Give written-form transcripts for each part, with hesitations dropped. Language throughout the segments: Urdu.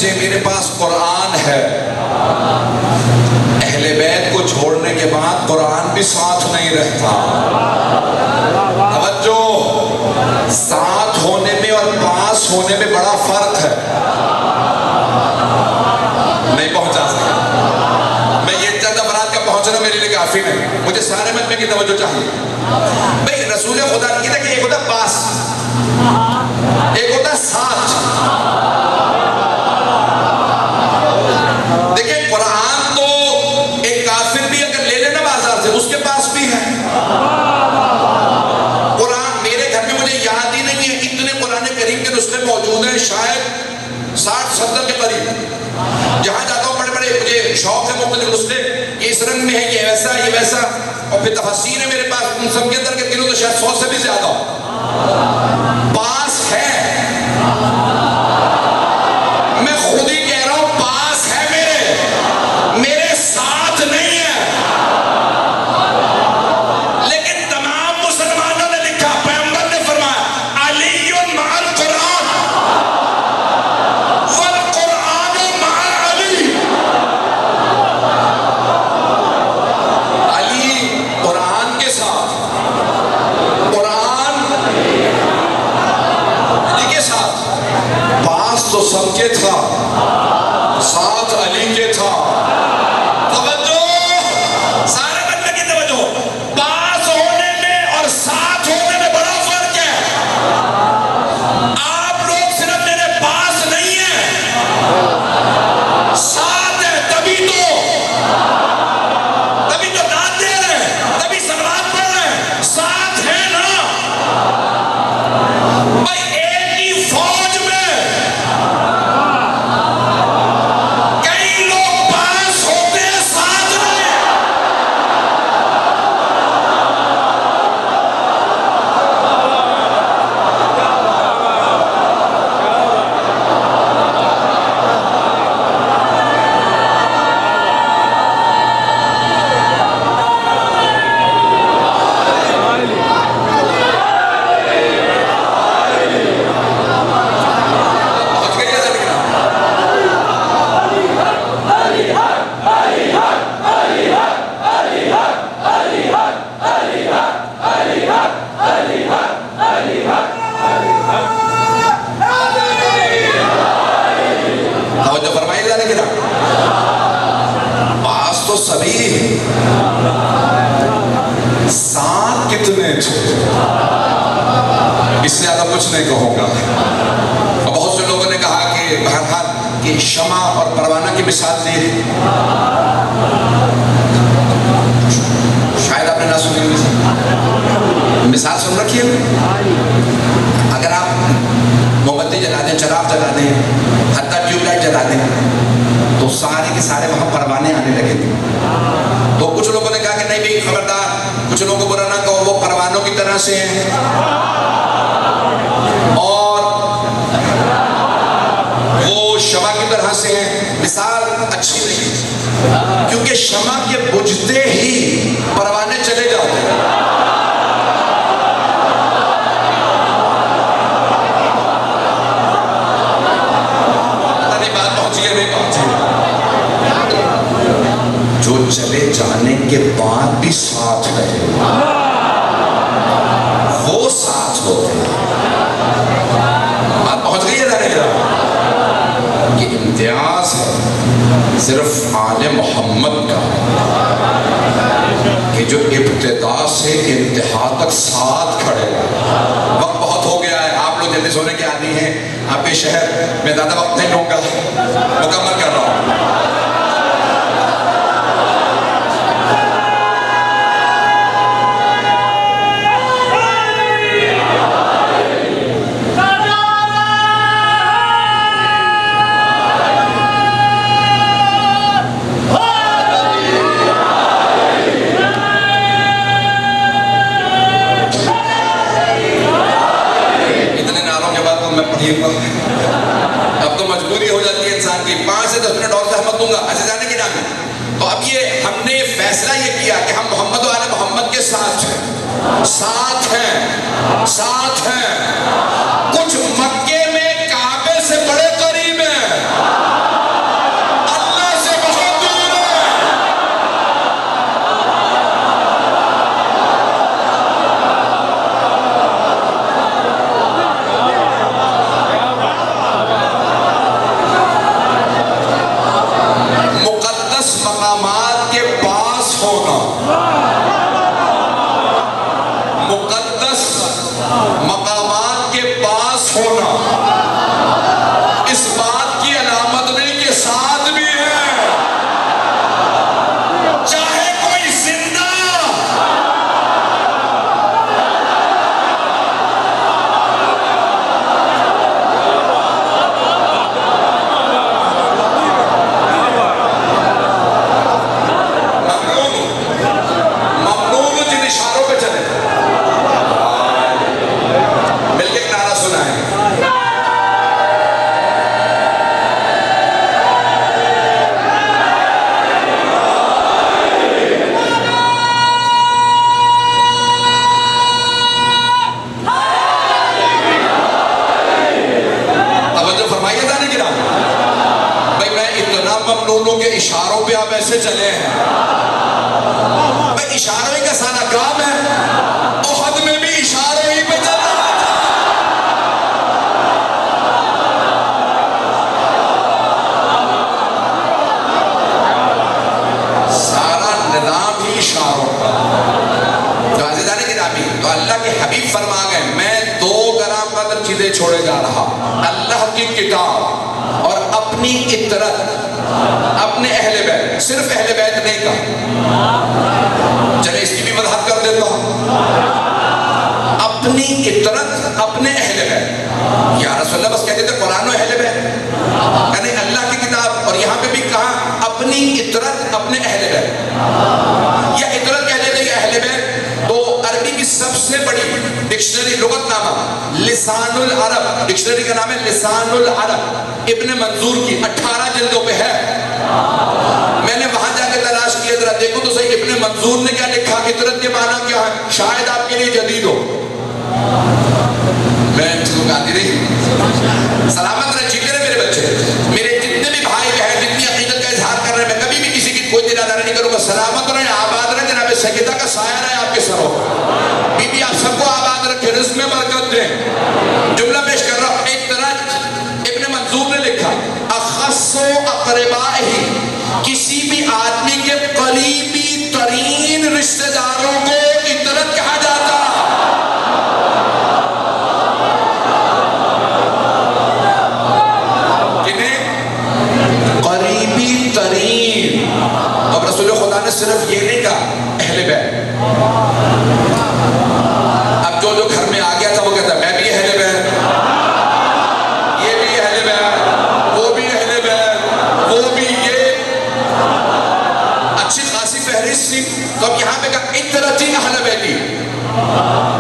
سے میرے پاس قرآن ہے. اہل بیت کو چھوڑنے کے بعد قرآن بھی ساتھ نہیں رہتا. توجہ، ساتھ ہونے میں اور پاس ہونے میں بڑا فرق ہے. نہیں پہنچا سکتا میں، یہ چند افراد کا پہنچنا میرے لیے کافی نہیں. مجھے سارے مجمع کی توجہ چاہیے. بھئی رسول خدا نے کہا کہ ایک ہوتا پاس، ایک ہوتا ساتھ. دیکھیں قرآن تو ایک کافر بھی اگر لے لینا بازار سے اس کے پاس بھی ہے. قرآن میرے گھر میں مجھے یاد ہی نہیں ہے اتنے قرآن کریم کے نسخے موجود ہیں، شاید 60-70 کے قریب. جہاں جاتا ہوں بڑے بڑے مجھے شوق ہے مختلف نسخے، یہ اس رنگ میں ہے، یہ ویسا یہ ویسا، اور پھر تفاسیر ہے میرے پاس ان سب کے اندر کے تینوں تو شاید 100 سے بھی زیادہ ہو. پاس ہے، میں خود ہی کہہ رہا ہوں پاس ہے، میرے ساتھ نہیں ہے. لیکن تمام مسلمانوں نے لکھا، پیغمبر نے فرمایا علی مع القرآن والقرآن مع علی. علی قرآن کے ساتھ، قرآن علی کے ساتھ. پاس تو سب کے تھا، ساتھ علی کے تھا. توجہ، سارے بندے کی توجہ. پاس ہونے میں اور ساتھ ہونے میں بڑا فرق ہے. آپ لوگ صرف میرے پاس نہیں ہیں، ساتھ ہیں. تبھی تو داد دے رہے ہیں، تبھی صلوات پڑھ رہے ہیں. ساتھ ہیں نا بھائی. ایک ہی فوج میں کئی لوگ پاس ہوتے ہیں، ساتھ نہیں. پہنچ گئی ہے زندگی. توجہ فرمائی جانے کی. پاس تو سبھی ہیں، ساتھ کتنے تھے اس سے زیادہ کچھ نہیں کہوں گا. اور بہت سے لوگوں نے کہا کہ بہرحال کہ شمع اور پروانہ کی مثال دی. شاید آپ نے نہ سنی مثال سن رکھی ہے. اگر آپ موم بتی جلا دیں، چراغ جلا دیں، حتیٰ ٹیوب لائٹ جلا دیں تو سارے کے سارے وہاں پروانے آنے لگے تھے. تو کچھ لوگوں نے کہا کہ نہیں بھائی خبردار، کچھ لوگوں کو برا نہ کہو، وہ پروانوں کی طرح سے ہیں اور وہ شمع کی طرح سے ہیں. مثال اچھی نہیں، کیونکہ شمع کے بجھتے ہی پروانے چلے جاتے ہیں. پتہ نہیں بات پہنچی ہے نہیں پہنچی. جو چلے جانے کے بعد بھی ساتھ رہے وہ ساتھ ہوتے ہیں. بات پہنچ گئی ہے ذرا ذرا. یہ امتیاز ہے صرف آل محمد کا کہ جو ابتدا سے انتہا تک ساتھ کھڑے. وقت بہت ہو گیا ہے، آپ لوگ جلدی سونے کے عادی ہیں. آپ کے شہر میں زیادہ وقت نہیں لوں گا، مکمل کر رہا ہوں. اب تو مجبوری ہو جاتی ہے انسان کی. 5 سے 10 منٹ اور زحمت دوں گا ایسے جانے کی نام. تو اب یہ ہم نے فیصلہ یہ کیا کہ ہم محمد و آل محمد کے ساتھ ہیں، ساتھ ہیں، ساتھ ہیں. کچھ مکے میں کعبے سے بڑے قریب ہیں. سے چلے ہیں. بھئی اشاروں ہی کا سارا کام ہے. احد میں بھی اشاروں ہی پہ چل رہا تھا. سارا نظام ہی اشاروں کا. تو عزیزان گرامی، تو اللہ کے حبیب فرما گئے میں 2 گرام قدر چیزیں چھوڑے جا رہا. اللہ کی کتاب اور اپنی اطرت، اپنے اہل بیت. صرف اہل بیت نہیں کہا، چلے اس کی بھی وضاحت کر دیتا ہوں. اپنی اطرت، اپنے اہل بیت. یا رسول اللہ بس کہتے تھے قرآن و اہل بیت، یعنی اللہ کی کتاب. اور یہاں پہ بھی کہا اپنی اطرت، اپنے اہل بیت. یا اطرت کہہ لیتے یا اہل بیت. تو عربی کی سب سے بڑی ڈکشنری، لغت نامہ لسان العرب، ڈکشنری کا نام ہے لسان العرب، ابن منظور کی 18 جلدوں پہ ہے. میں نے وہاں جا کے تلاش کیا، ذرا دیکھو تو صحیح ابن منظور نے کیا لکھا، اطرت کے معنی کیا ہے، شاید آپ کے لیے جدید ہو. میں چیزوں کا آتی رہی. سلامت رہے جیتے رہے میرے بچے. میرے جتنے بھی بھائی بہن جتنی عقیدت کا اظہار کر رہے ہیں، میں کبھی بھی کسی کی کوئی دل آزار نہیں کروں گا. سلامت رہے، آباد رہے، جناب سیدہ کا سایہ رہے آپ کے سروں. بی بی آپ سب کو آباد رکھے، رزق میں برکت دیں. جملہ پیش کر رہا ہوں. اطرت ابن منظور نے لکھا اخص و اقربائہ، کسی بھی آدمی کے قریبی ترین رشتہ داروں کو اطرت کہا جاتا. قریبی ترین. اب رسول خدا نے صرف یہ نہیں کہا اہل بیت. اب جو گھر میں آ گیا تھا وہ کہتا ہے میں بھی اہل بیت، یہ بھی اہل بیت، وہ بھی اہل بیت، وہ بھی. یہ اچھی خاصی فہرست تھی. تو اب یہاں پہ کہا اطرتی اہل بیتی،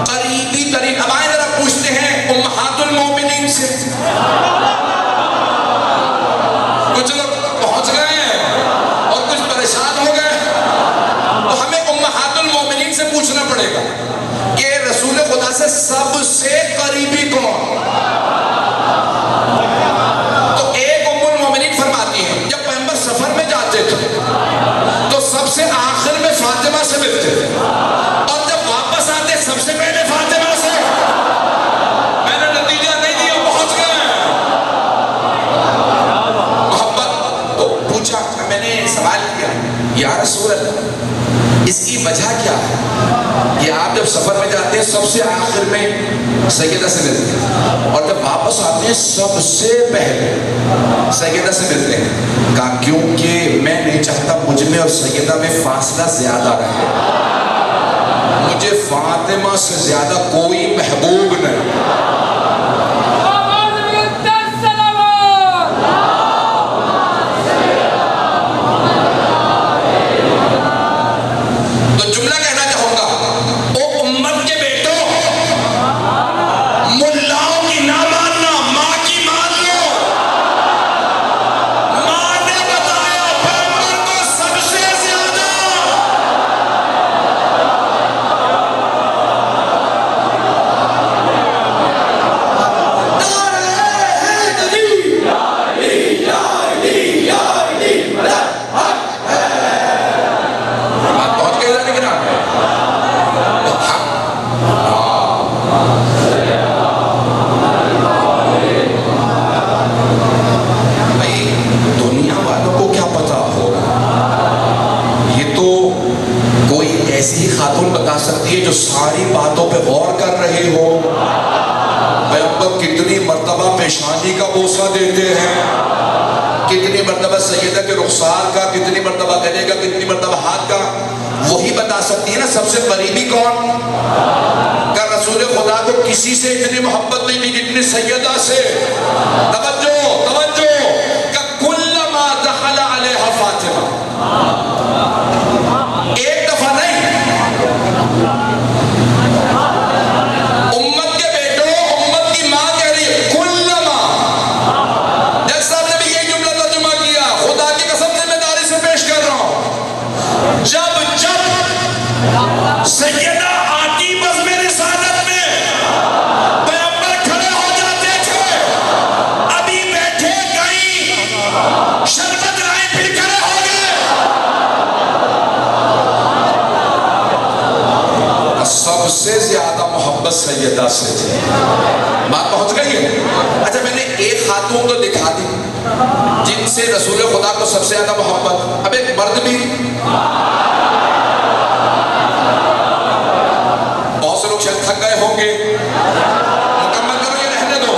قریبی ترین. اب آئے ذرا پوچھتے ہیں امہات المومنین سے. کچھ لوگ پہنچ گئے ہیں اور کچھ پریشان ہو گئے. تو ہمیں امہات المومنین سے پوچھنا پڑے گا کہ رسول خدا سے سب سے قریبی کون. تو ایک ام المومنین فرماتی ہیں جب پیغمبر سفر میں جاتے تھے تو سب سے آخر میں فاطمہ سے ملتے تھے، اور جب واپس آتے سب سے پہلے فاطمہ سے. میں نے نتیجہ نہیں دیا، پہنچ گئے. میں نے سوال کیا یا رسول اللہ اس کی وجہ کیا ہے کہ آپ جب سفر میں جاتے ہیں سب سے آخر میں سیدہ سے ملتے ہیں، اور جب واپس آتے ہیں سب سے پہلے سیدہ سے ملتے ہیں؟ کہا کیونکہ میں نہیں چاہتا مجھ میں اور سیدہ میں فاصلہ زیادہ رہے. مجھے فاطمہ سے زیادہ کوئی محبوب نہیں. سکتی ہے جو ساری باتوں پہ غور کر رہی ہو. پیغمبر کتنی مرتبہ پیشانی کا بوسہ دیتے ہیں، کتنی مرتبہ سیدہ کے رخسار کا، کتنی مرتبہ گلے کا، کتنی مرتبہ ہاتھ کا. وہی بتا سکتی ہے نا سب سے قریبی کون. کہ رسول خدا کو کسی سے اتنی محبت نہیں تھی جتنی سیدہ سے. توجہ توجہ. کہ کلما دخل علیہ فاطمہ، ایک دفعہ نہیں، امت کے بیٹوں، امت کی ماں کہہ رہی ہے کلما. جج صاحب نے بھی یہ جملہ ترجمہ کیا، خدا کی قسم ذمہ داری سے پیش کر رہا ہوں. جب سیدہ آتی بس میرے سعادت میں، پیغمبر کھڑے ہو جاتے تھے. ابھی بیٹھے گئی، شربت لائے پھر کھڑے ہو گئے. سب سے زیادہ محبت سیدہ سے تھی. بات پہنچ گئی ہے. اچھا میں نے ایک خاتون تو دکھا دی جن سے رسول خدا کو سب سے زیادہ محبت. اب ایک مرد بھی. بہت سے لوگ شاید تھک گئے ہوں گے, مکمل کرو یہ رہنے دو.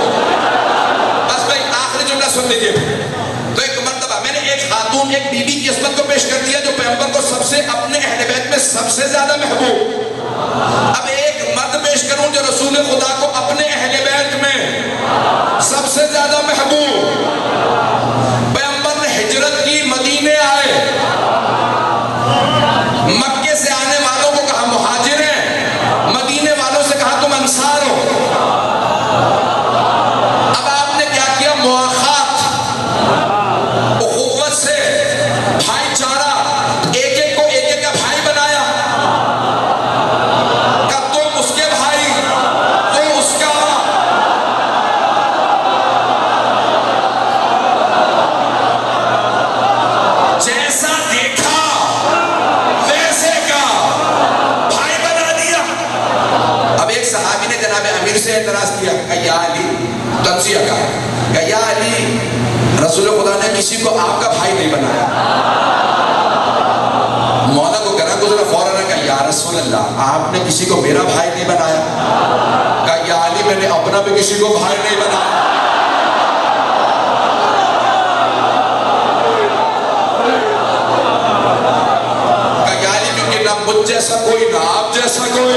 بس بھائی آخری جملہ سن لیجیے. تو ایک مرتبہ میں نے ایک خاتون, ایک بی بی کی عصمت کو پیش کر دیا جو پیغمبر کو سب سے, اپنے اہل بیت میں سب سے زیادہ محبوب. اب ایک مرد پیش کروں جو رسول خدا کو اپنے اہل بیت میں سب سے زیادہ محبوب. پیغمبر نے ہجرت کی, مدینے آئے, مکے سے آنے والوں کو کہا مہاجر ہیں, مدینے والوں سے کہا تم انصار ہو. اب آپ نے کیا کیا؟ مواخات, اخوت سے, بھائی چارہ, ایک ایک کو ایک ایک کا بھائی بنایا. کہ تم اس کے بھائی, تم اس کا. جیسا دیکھا ویسے کا بھائی بنا دیا. اب ایک صحابی نے جناب امیر سے اعتراض کیا کہ یا علی, تنزیہ کا کہ یا علی, رسول خدا نے کسی کو آپ کا بھائی نہیں بنایا. مولا کو گرا گزرا فوراً کہا یا رسول اللہ, آپ نے کسی کو میرا بھائی نہیں بنایا. کہا یا علی, میں نے اپنا بھی کسی کو بھائی نہیں بنایا. کہا یا علی, کیونکہ نہ مجھ جیسا کوئی, نہ آپ جیسا کوئی.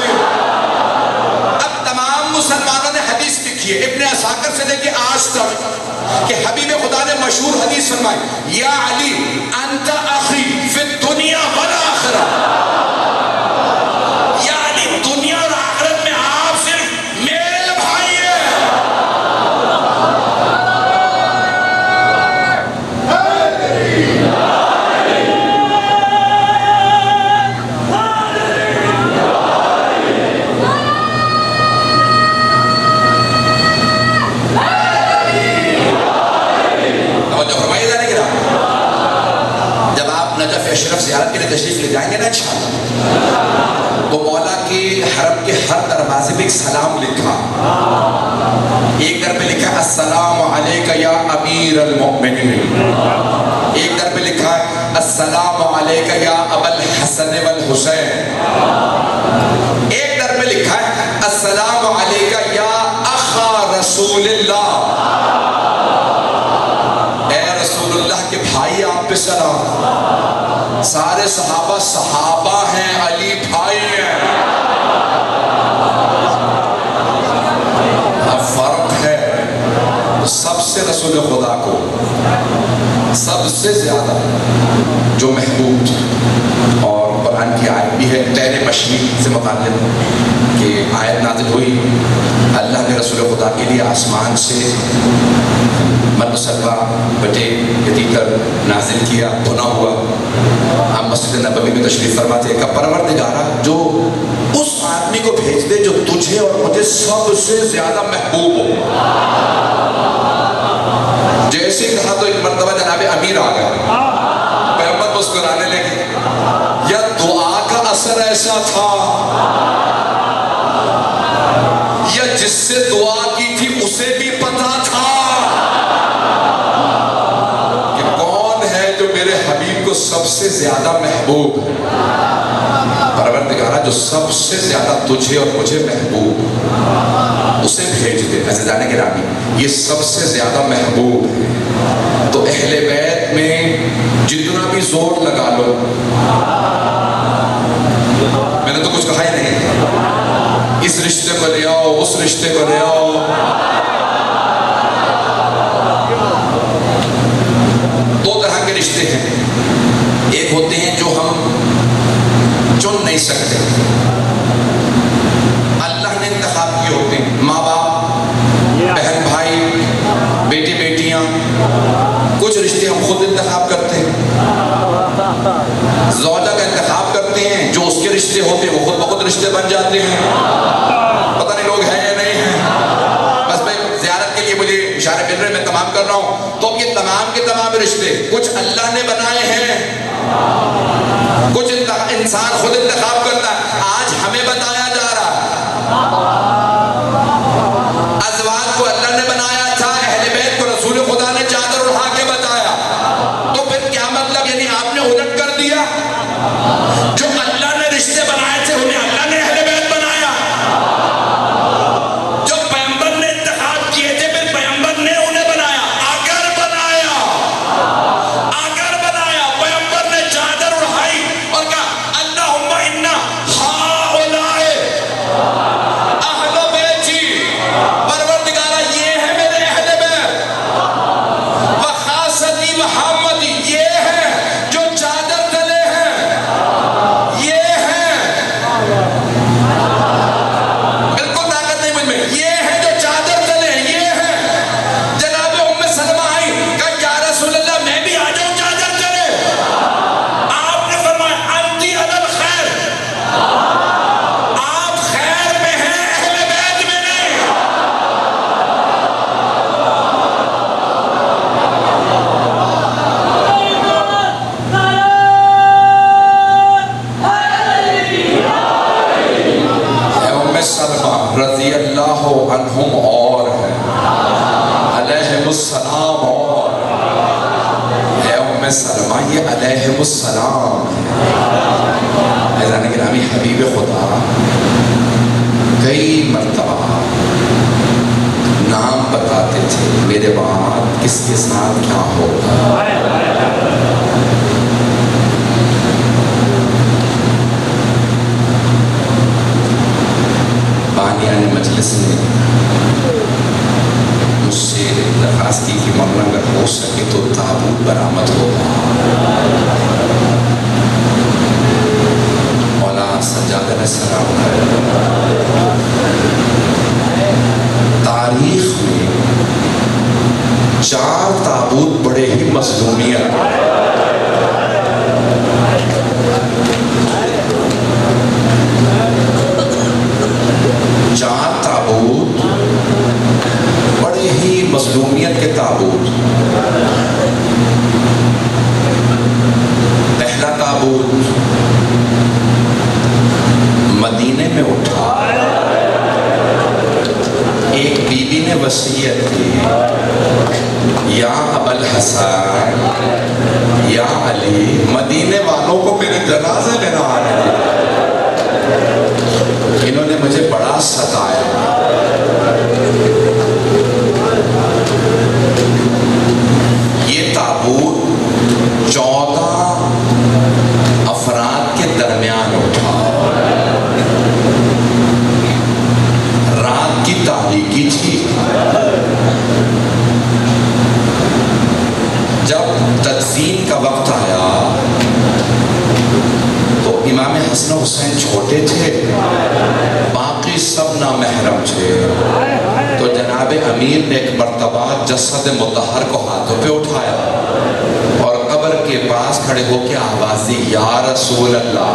اب تمام مسلمانوں نے حدیث لکھی ہے, ابن عساکر سے لے کے آج تک, کہ حبیب خدا نے مشہور حدیث فرمائی, یا علی انت اخی فی الدنیا والآخرہ. یا علی, دنیا اور آخرت میں آپ صرف میرے بھائی ہیں. اشرف زیارت کے لیے تشریف لے جائیں گے نا انشاءاللہ, تو مولا کی حرم کے ہر دروازے پہ ایک سلام لکھا. ایک در پہ لکھا السلام علیکہ یا امیر المؤمنین, ایک در پہ لکھا السلام علیکہ یا ابا الحسن والحسین, ایک در پہ لکھا السلام علیکہ یا اخا رسول اللہ. اے رسول اللہ کے بھائی, آپ پہ سلام. سارے صحابہ صحابہ ہیں, علی بھائی ہیں. اب فرق ہے, سب سے رسول خدا کو سب سے زیادہ جو محبوب تھے. اور قرآن کی آیت بھی ہے تیر مشرق سے متعلق, کہ آیت نازل ہوئی, اللہ نے رسول خدا کے لیے آسمان سے من سلوہ بٹے کے کر نازل کیا, بنا ہوا. ہم مسجد نبوی میں تشریف فرماتے ہیں کہ پروردگارہ جو اس آدمی کو بھیج دے جو تجھے اور مجھے سب سے زیادہ محبوب ہو. جیسے ہی کہا تو ایک مرتبہ جناب امیر آ گئے, پیغمبر مسکرانے لگے. یا دعا کا اثر ایسا تھا, یا جس سے دعا کی تھی اسے بھی پتا تھا کہ کون ہے جو میرے حبیب کو سب سے زیادہ محبوب ہے. پروردگارہ جو سب سے زیادہ تجھے اور مجھے محبوب, اسے بھیج دے. عزیزان گرامی, یہ سب سے زیادہ محبوب ہے. تو اہل بیت میں جتنا بھی زور لگا لو, میں نے تو کچھ کہا ہی نہیں, اس رشتے کو لے آؤ, اس رشتے کو لے آؤ. دو طرح کے رشتے ہیں. ایک ہوتے ہیں جو ہم چن نہیں سکتے, اللہ نے انتخاب کیے ہوتے ہیں. ماں باپ, بہن بھائی, بیٹے بیٹیاں, کچھ رشتے ہم خود انتخاب کرتے ہیں. زوجہ کا انتخاب کرتے ہیں, جو اس کے رشتے ہوتے ہیں وہ خود بخود رشتے بن جاتے ہیں. پتہ نہیں لوگ ہیں یا نہیں ہیں. بس میں زیارت کے لیے مجھے اشارے مل رہے, میں تمام کر رہا ہوں. تو یہ تمام کے تمام رشتے کچھ اللہ نے بنائے ہیں, کچھ انسان خود انتخاب کرتا ہے. آج ہمیں بتایا جا رہا ہے ازواج کو اللہ نے بنایا تھا، اہل بیت کو رسول خدا نے چادر اڑا کے بتایا، تو پھر کیا مطلب؟ یعنی آپ نے الٹ کر دیا؟ جو اللہ نے رشتے بنائے تھے انہیں اللہ نے اہل بیت بنایا، جو پیغمبر نے انتخاب کیے تھے پھر پیغمبر نے انہیں بنایا۔ اگر بنایا پیغمبر نے چادر اڑائی اور کہا اللہم انا ہؤلاء اہل بیتی، پروردگارہ یہ ہے میرے اہل بیت، وخاصتی محمدی یہ ہے جو چادر تلے ہیں، یہ ہیں، بالکل طاقت نہیں مجھ میں، یہ ہے جو چادر تلے ہیں، یہ ہے۔ جناب ام سلمہ آئی، کہا یا رسول اللہ میں بھی آ جاؤں چادر تلے؟ آپ نے فرمایا انتی علی الخیر، آپ خیر میں ہیں، اہل بیت میں نہیں۔ اے ام سلمہ رضی اللہ عنہم اور ہیں، علیہم السلام اور، اے ام سلمہ یہ علیہم السلام ہے۔ عزیزان گرامی، حبیب خدا کئی مرتبہ نام بتاتے تھے، میرے بعد کس کے ساتھ کیا ہوگا۔ بانیان مجلس نے مجھ سے درخواست کی کہ مولانا اگر ہو سکے تو تابوت برآمد ہوگا۔ مولانا سجاد علیہ السلام تاریخ میں 4 تابوت بڑے ہی مظلومیت، 4 تابوت بڑے ہی مظلومیت کے تابوت۔ پہلا تابوت مدینے میں اٹھا، ایک بیوی نے وصیت کی، یا ابا الحسن یا علی مدینے والوں کو میرے جنازے میں نہ آنے دیں، انہوں نے مجھے بڑا ستایا۔ یہ تابوت 14 افراد کے درمیان اٹھا، رات کی تاریکی تھی۔ جب تدفین کا وقت آیا تو امام حسن و حسین چھوٹے تھے، باقی سب نامحرم تھے، تو جناب امیر نے ایک مرتبہ جسد مطہر کو ہاتھوں پہ اٹھایا اور قبر کے پاس کھڑے ہو کے آواز دی، یا رسول اللہ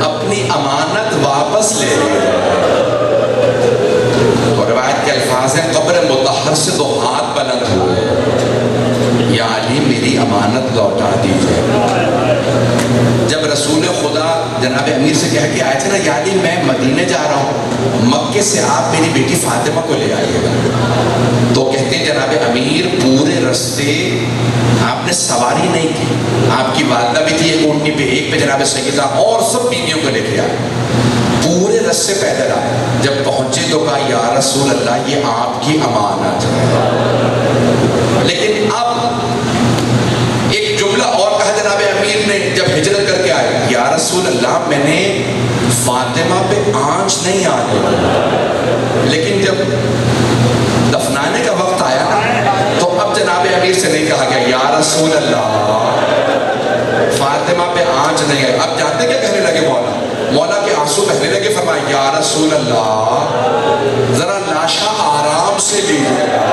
اپنی امانت واپس لے لے۔ تو روایت کے الفاظ ہیں، قبر مطہر سے 2 ہاتھ بلند ہوئے، یا علی میری امانت لوٹا دیجئے۔ جب رسول خدا جناب امیر سے کہہ کے آئے تھے نا، یا علی میں مدینے جا رہا ہوں، مکے سے آپ میری بیٹی فاطمہ کو لے آئیے گا، تو کہتے ہیں جناب امیر پورے رستے آپ نے سواری نہیں کی، آپ کی والدہ بھی تھی ایک اونٹنی پہ، ایک پہ جناب سیدہ اور سب بیویوں کو لے کے آئے، پورے رستے پیدل آئے۔ جب پہنچے تو کہا یا رسول اللہ یہ آپ کی امانت ہے۔ لیکن اب ایک جملہ اور کہا جناب امیر نے جب ہجرت کر کے آئے، یا رسول اللہ میں نے فاطمہ پہ آنچ نہیں آنے دی، لیکن جب دفنانے کا وقت آیا تو اب جناب امیر سے نہیں کہا گیا یا رسول اللہ فاطمہ پہ آنچ نہیں آئی۔ اب جانتے کیا کہنے لگے مولا کے آنسو بہنے لگے، فرمایا یا رسول اللہ ذرا لاشا آرام سے لیجیے گا،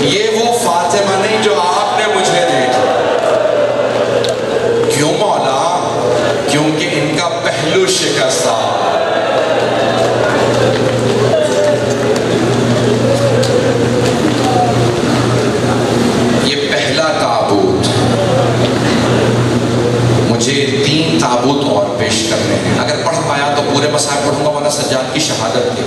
یہ وہ فاطمہ نہیں جو آپ نے مجھے دی تھی۔ کیوں مولا؟ کیونکہ ان کا پہلو شکستہ۔ یہ پہلا تابوت، مجھے 3 تابوت اور اور پیش کرنے ہیں. اگر پڑھ پایا تو پورے مصحف پڑھوں گا مولانا سجاد کی شہادت کے,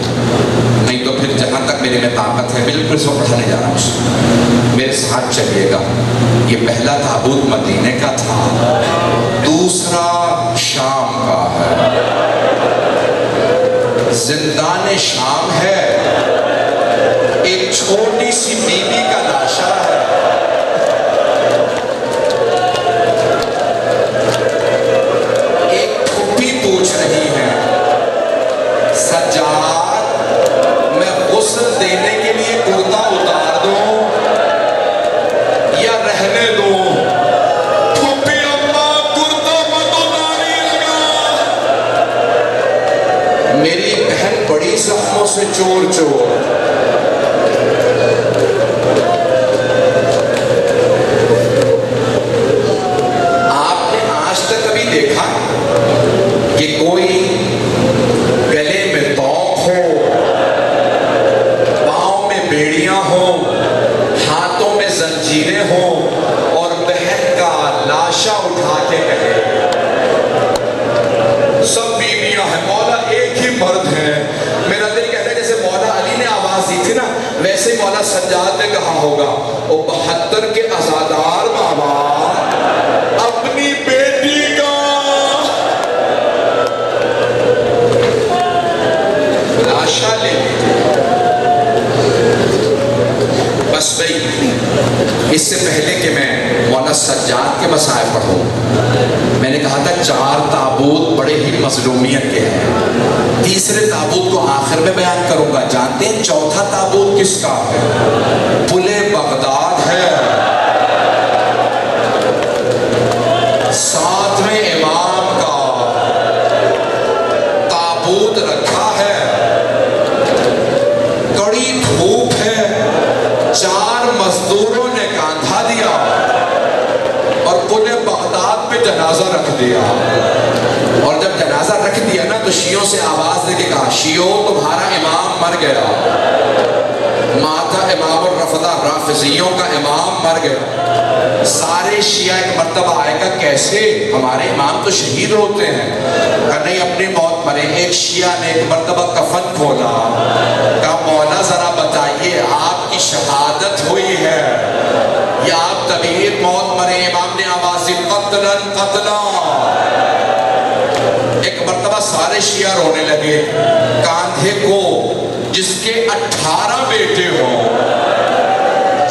نہیں تو پھر جہاں تک میرے میں طاقت ہے بالکل اس کو پڑھانے جا رہا ہوں. میرے ساتھ چلیے گا. یہ پہلا تابوت مدینے کا تھا, دوسرا شام کا ہے, زندان شام ہے, ایک چھوٹی سی بیوی کا لاشا ہے. ایک پھوپھی پوچھ رہی ہے, سجاد میں غسل دینے کے لیے کرتا اتار دوں یا رہنے دوں؟ پھوپھی اماں کرتا مت اتاریے گا. میری بہن بڑی زخموں سے چور چور. آپ نے آج تک کبھی دیکھا کہ کوئی گلے میں توق ہو, پاؤں میں بیڑیاں ہوں, ہاتھوں میں زنجیریں ہوں اور بہن کا لاشا اٹھا کے کہے سب بیویاں ہیں, مولا ایک ہی مرد ہے؟ میرا دل کہتا ہے جیسے مولا علی نے آواز دی تھی نا, ویسے ہی مولا سجاد نے کہا ہوگا, وہ 72 کے عزادار بابا اپنی بیٹی کا لاشا لے لیتے. بس بھئی, اس سے پہلے کہ میں مولانا سجاد کے مصائب پڑھوں, میں نے کہا تھا 4 تابوت بڑے ہی مظلومیت کے ہیں, تیسرے تابوت کو آخر میں بیان کروں گا. جانتے ہیں چوتھا تابوت کس کا ہے؟ پل بغداد ہے. 7ویں امام کا تابوت رکھا ہے, کڑی دھوپ ہے, 4 مزدوروں نے کاندھا دیا اور پل بغداد پہ جنازہ رکھ دیا. اور جب جنازہ رکھ دیا نا تو شیعوں سے آواز دے کے کہا, شیعوں تمہارا امام مر گیا. ماتا امام الرفضہ, رافضیوں کا امام مر گیا. سارے شیعہ ایک مرتبہ آئے گا, کیسے ہمارے امام تو شہید ہوتے ہیں. کہا نہیں, اپنی موت مرے. ایک شیعہ نے ایک مرتبہ کفن کھولا, کہا مولا ذرا بتائیے آپ کی شہادت ہوئی ہے یا آپ طبیعت موت مرے؟ امام نے آواز دی, قتلاً قتلا. ایک مرتبہ سارے شیعہ رونے لگے. کاندھے کو جس کے 18 بیٹے ہوں,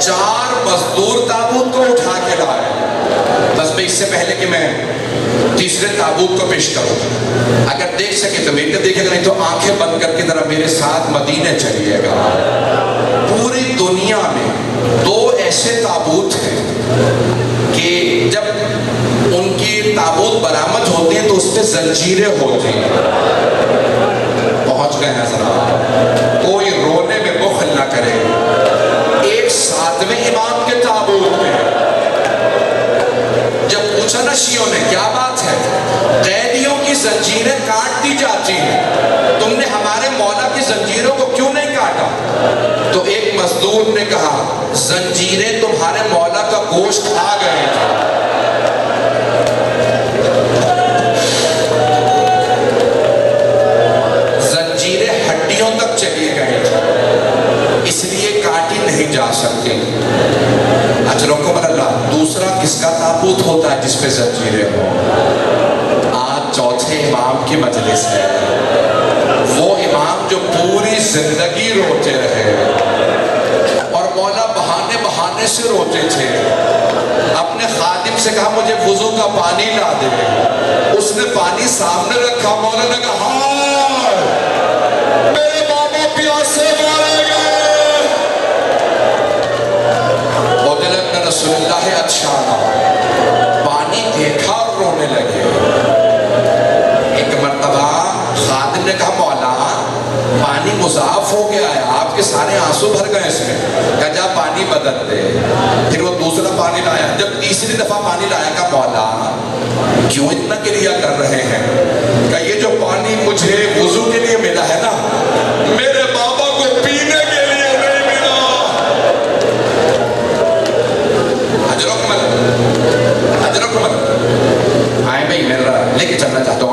4 مزدور تابوت کو اٹھا کے لائے. بس میں اس سے پہلے کہ میں تیسرے تابوت کو پیش کروں, اگر دیکھ سکے تو میرے دیکھے گا, نہیں تو آنکھیں بند کر کے ذرا میرے ساتھ مدینے چلیے گا. پوری دنیا میں 2 ایسے تابوت ہیں کہ جب ان کی تابوت برآمد ہوتے ہیں تو اس پہ زنجیریں ہوتی ہیں. پہنچ گئے ہیں ذرا, کوئی رونے میں بخل نہ کرے. ایک 7ویں امام کے تابوت میں جب پوچھا نا شیعوں نے کیا بات ہے, قیدیوں کی زنجیریں کاٹ دی جاتی ہیں, تم نے ہمارے مولا کی زنجیروں کو کیوں نہیں کاٹا؟ تو ایک مزدور نے کہا, زنجیریں تمہارے مولا کا گوشت کھا گئے تھے. زنجیریں ہڈیوں تک چلی گئی تھی, اس لیے کاٹی نہیں جا سکتی. اجرکم اللہ. دوسرا کس کا تابوت ہوتا ہے جس پہ زنجیریں ہوں؟ آج چوتھے امام کی مجلس ہے. وہ امام جو پوری زندگی روتے رہے اور مولا بہانے بہانے سے روتے تھے. اپنے خادم سے کہا مجھے وضو کا پانی لا دے. اس نے پانی سامنے رکھا, مولا نے کہا ہائے میرے بابا پیاسے مارے گئے. رسول اللہ اچھانا, پانی دیکھا اور رونے لگے. ایک مرتبہ خادم نے کہا مولا پانی مضاف ہو گیا ہے, آپ کے سارے آنسو بھر گئے اس میں. کہا جا پانی بدل دے. پھر وہ دوسرا پانی لایا. جب تیسری دفعہ پانی لایا, کہا مولا کیوں اتنا گریہ کر رہے ہیں؟ کہا یہ جو پانی مجھے وضو کے لیے ملا ہے نا, میرے بابا کو پینے کے لیے نہیں ملا. حضرت آئے بھائی, میرا لے کے چلنا چاہتا ہوں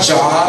4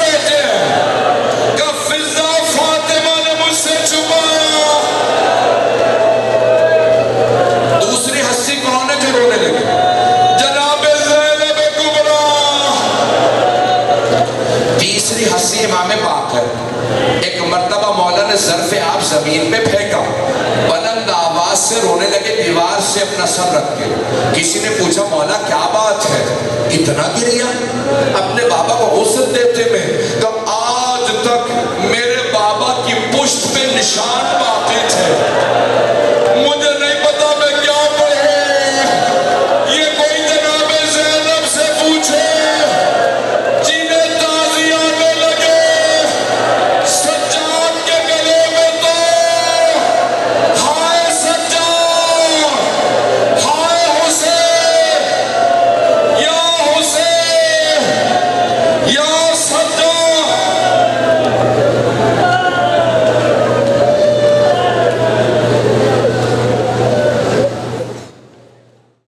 رہتے ہیں کہ فضا فاطمہ نے مجھ سے چھپایا. دوسری ہستی کون ہے جو رونے لگی؟ جناب زینب کبریٰ. تیسری ہستی امام پاک ہے. ایک مرتبہ مولا نے ظرف آب زمین پہ پھینکا, بلند آواز سے رونے لگے دیوار سے اپنا سر رکھ کے. کسی نے پوچھا مولا کیا بات ہے, اتنا گریا؟ اپنے بابا کو غسل دیتے